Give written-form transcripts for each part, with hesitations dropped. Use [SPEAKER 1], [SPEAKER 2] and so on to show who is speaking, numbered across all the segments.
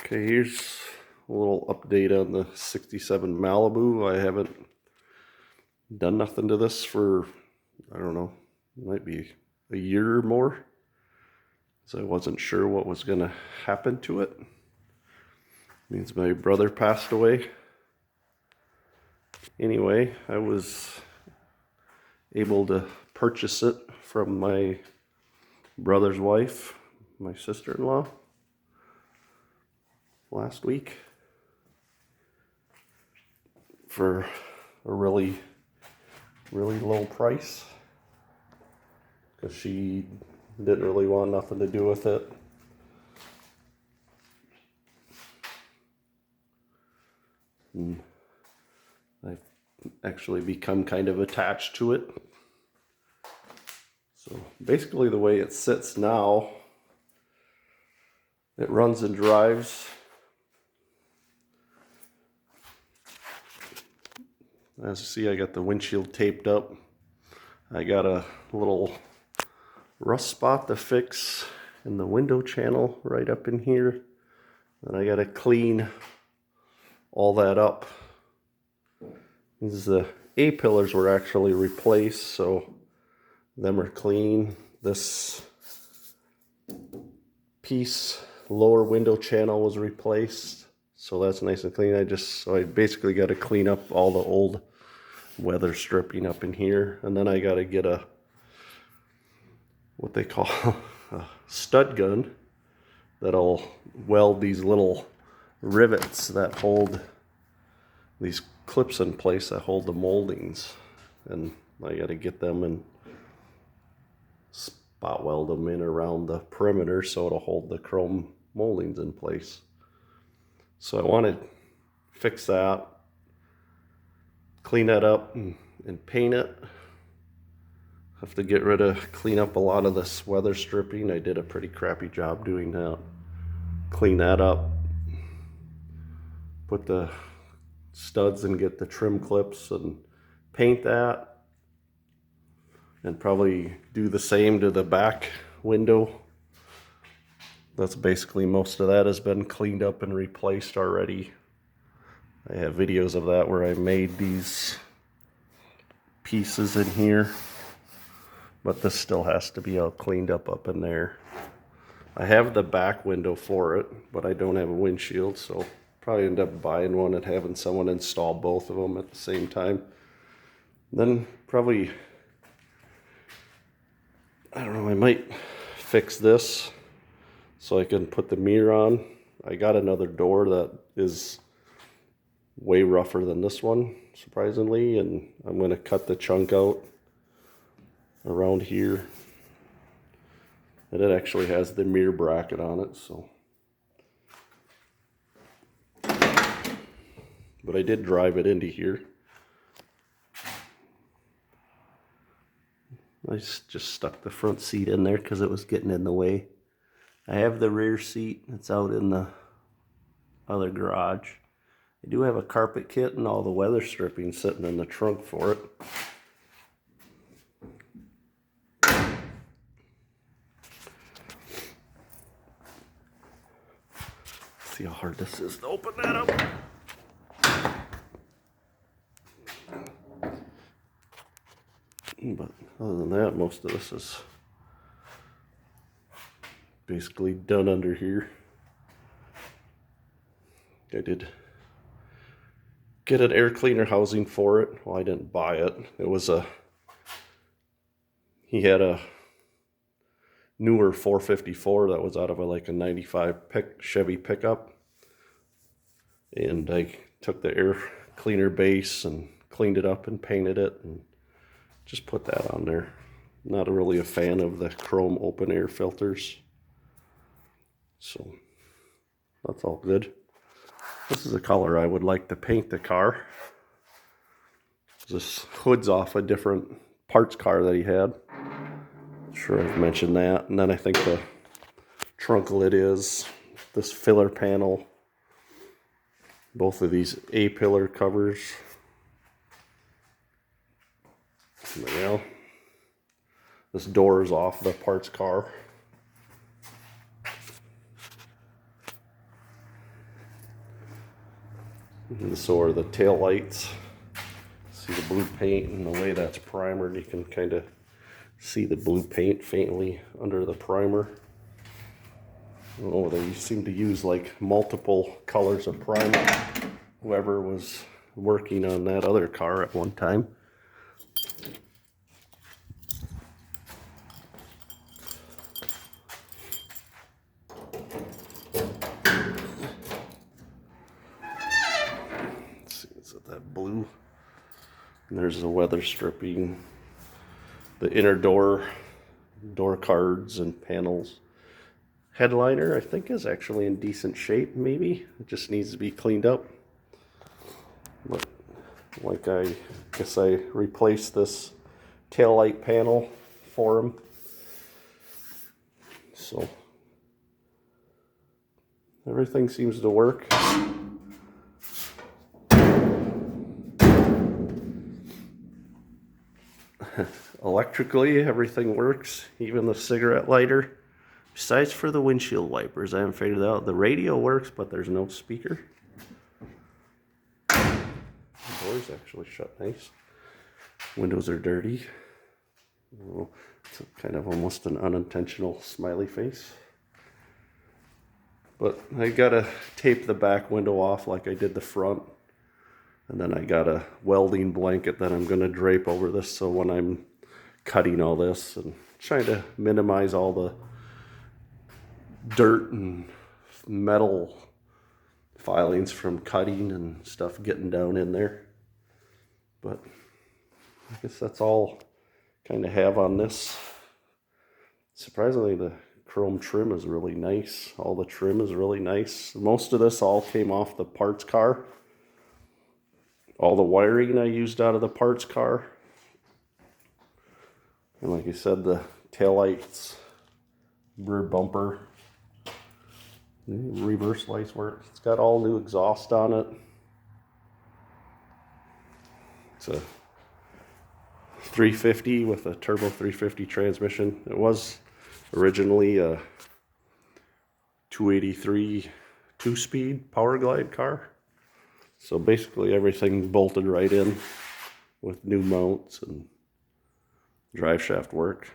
[SPEAKER 1] Okay, here's a little update on the 67 Malibu. I haven't done nothing to this for, I don't know, might be a year or more. So I wasn't sure what was going to happen to it. Means my brother passed away. Anyway, I was able to purchase it from my brother's wife, my sister-in-law, last week for a really low price, because she didn't really want nothing to do with it. And I've actually become kind of attached to it. So basically the way it sits now, it runs and drives. As you see, I got the windshield taped up. I got a little rust spot to fix in the window channel right up in here. And I got to clean all that up. The A-pillars were actually replaced, so them are clean. This piece, lower window channel, was replaced, so that's nice and clean. I basically got to clean up all the old weather stripping up in here, and then I got to get what they call a stud gun that'll weld these little rivets that hold these clips in place that hold the moldings, and I got to get them and spot weld them in around the perimeter so it'll hold the chrome moldings in place. So I want to fix that, clean that up, and paint it. Have to clean up a lot of this weather stripping. I did a pretty crappy job doing that. Clean that up, put the studs and get the trim clips and paint that, and probably do the same to the back window. That's basically, most of that has been cleaned up and replaced already. I have videos of that where I made these pieces in here, but this still has to be all cleaned up in there. I have the back window for it, but I don't have a windshield, so probably end up buying one and having someone install both of them at the same time. Then probably, I don't know, I might fix this so I can put the mirror on. I got another door that is way rougher than this one, surprisingly, and I'm going to cut the chunk out around here. And it actually has the mirror bracket on it, so. But I did drive it into here. I just stuck the front seat in there because it was getting in the way. I have the rear seat. It's out in the other garage. I do have a carpet kit and all the weather stripping sitting in the trunk for it. See how hard this is to open that up. But other than that, most of this is basically done under here. I did get an air cleaner housing for it. Well, I didn't buy it. He had a newer 454 that was out of a 95 Chevy pickup. And I took the air cleaner base and cleaned it up and painted it and just put that on there. Not really a fan of the chrome open air filters. So that's all good. This is the color I would like to paint the car. This hood's off a different parts car that he had. Sure, I've mentioned that. And then I think the trunk lid is this filler panel. Both of these A-pillar covers. Well, this door is off the parts car. And so are the tail lights. See the blue paint and the way that's primered, you can kind of see the blue paint faintly under the primer. Oh, they seem to use like multiple colors of primer. Whoever was working on that other car at one time. Let's see, is it that blue? And there's the weather stripping, the inner door cards and panels. Headliner, I think, is actually in decent shape, maybe. It just needs to be cleaned up. But like I guess I replaced this taillight panel for him. So everything seems to work. Electrically, everything works, even the cigarette lighter. Besides for the windshield wipers, I haven't figured out. The radio works, but there's no speaker. The door's actually shut nice. Windows are dirty. Oh, it's kind of almost an unintentional smiley face. But I gotta tape the back window off like I did the front. And then I got a welding blanket that I'm gonna drape over this, so when I'm cutting all this and trying to minimize all the dirt and metal filings from cutting and stuff getting down in there. But I guess that's all kind of have on this. Surprisingly, the chrome trim is really nice. All the trim is really nice. Most of this all came off the parts car. All the wiring I used out of the parts car. And like I said, the taillights, rear bumper, reverse lights work. It's got all new exhaust on it. It's a 350 with a turbo 350 transmission. It was originally a 283 two-speed power glide car. So basically everything bolted right in with new mounts and drive shaft work.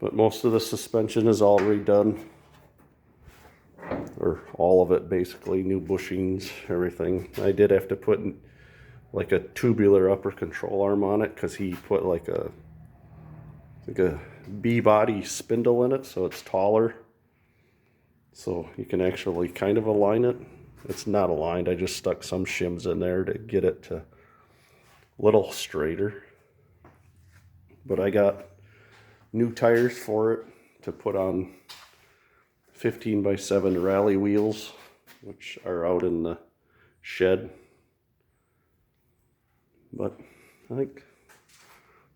[SPEAKER 1] But most of the suspension is all redone. Or all of it basically, new bushings, everything. I did have to put like a tubular upper control arm on it because he put like a B-body spindle in it, so it's taller. So you can actually kind of align it. It's not aligned, I just stuck some shims in there to get it to a little straighter. But I got new tires for it to put on 15x7 rally wheels, which are out in the shed. But I think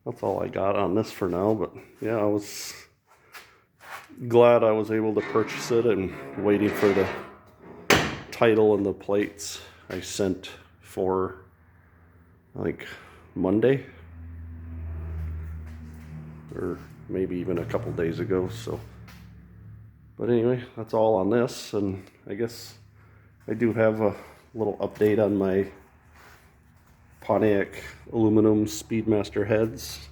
[SPEAKER 1] that's all I got on this for now. But yeah, I was glad I was able to purchase it, and waiting for the title and the plates I sent for like Monday, or maybe even a couple days ago. So, but anyway, that's all on this. And I guess I do have a little update on my Pontiac aluminum Speedmaster heads.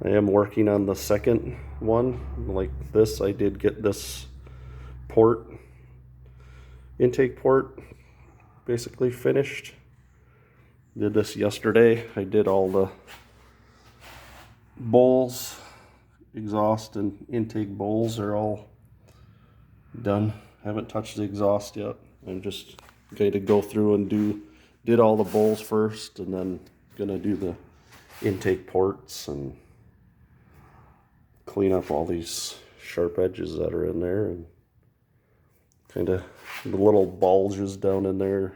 [SPEAKER 1] I am working on the second one. Like this, I did get this port, intake port, basically finished. Did this yesterday. I did all the bowls, exhaust and intake bowls are all done. Haven't touched the exhaust yet. I'm just going to go through and did all the bowls first, and then gonna do the intake ports and clean up all these sharp edges that are in there, and kind of the little bulges down in there.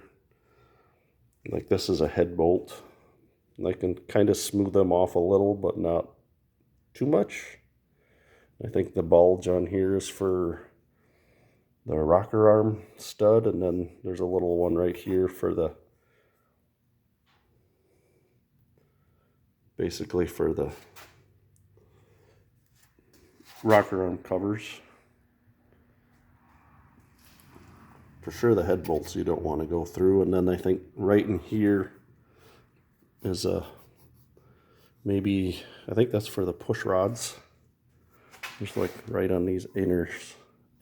[SPEAKER 1] Like this is a head bolt. I can kind of smooth them off a little, but not too much. I think the bulge on here is for the rocker arm stud, and then there's a little one right here for the, basically for the rocker arm covers. for sure the head bolts you don't want to go through. And then I think right in here is a, maybe, I think that's for the push rods. Just like right on these inner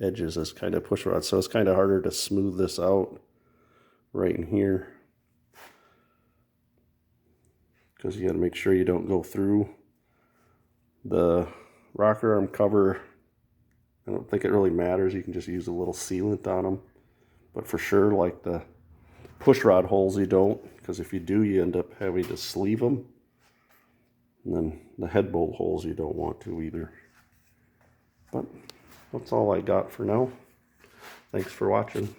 [SPEAKER 1] edges is kind of push rods. So it's kind of harder to smooth this out right in here, because you got to make sure you don't go through. The rocker arm cover, I don't think it really matters. You can just use a little sealant on them. But for sure, like the push rod holes, you don't, because if you do, you end up having to sleeve them. And then the head bolt holes, you don't want to either. But that's all I got for now. Thanks for watching.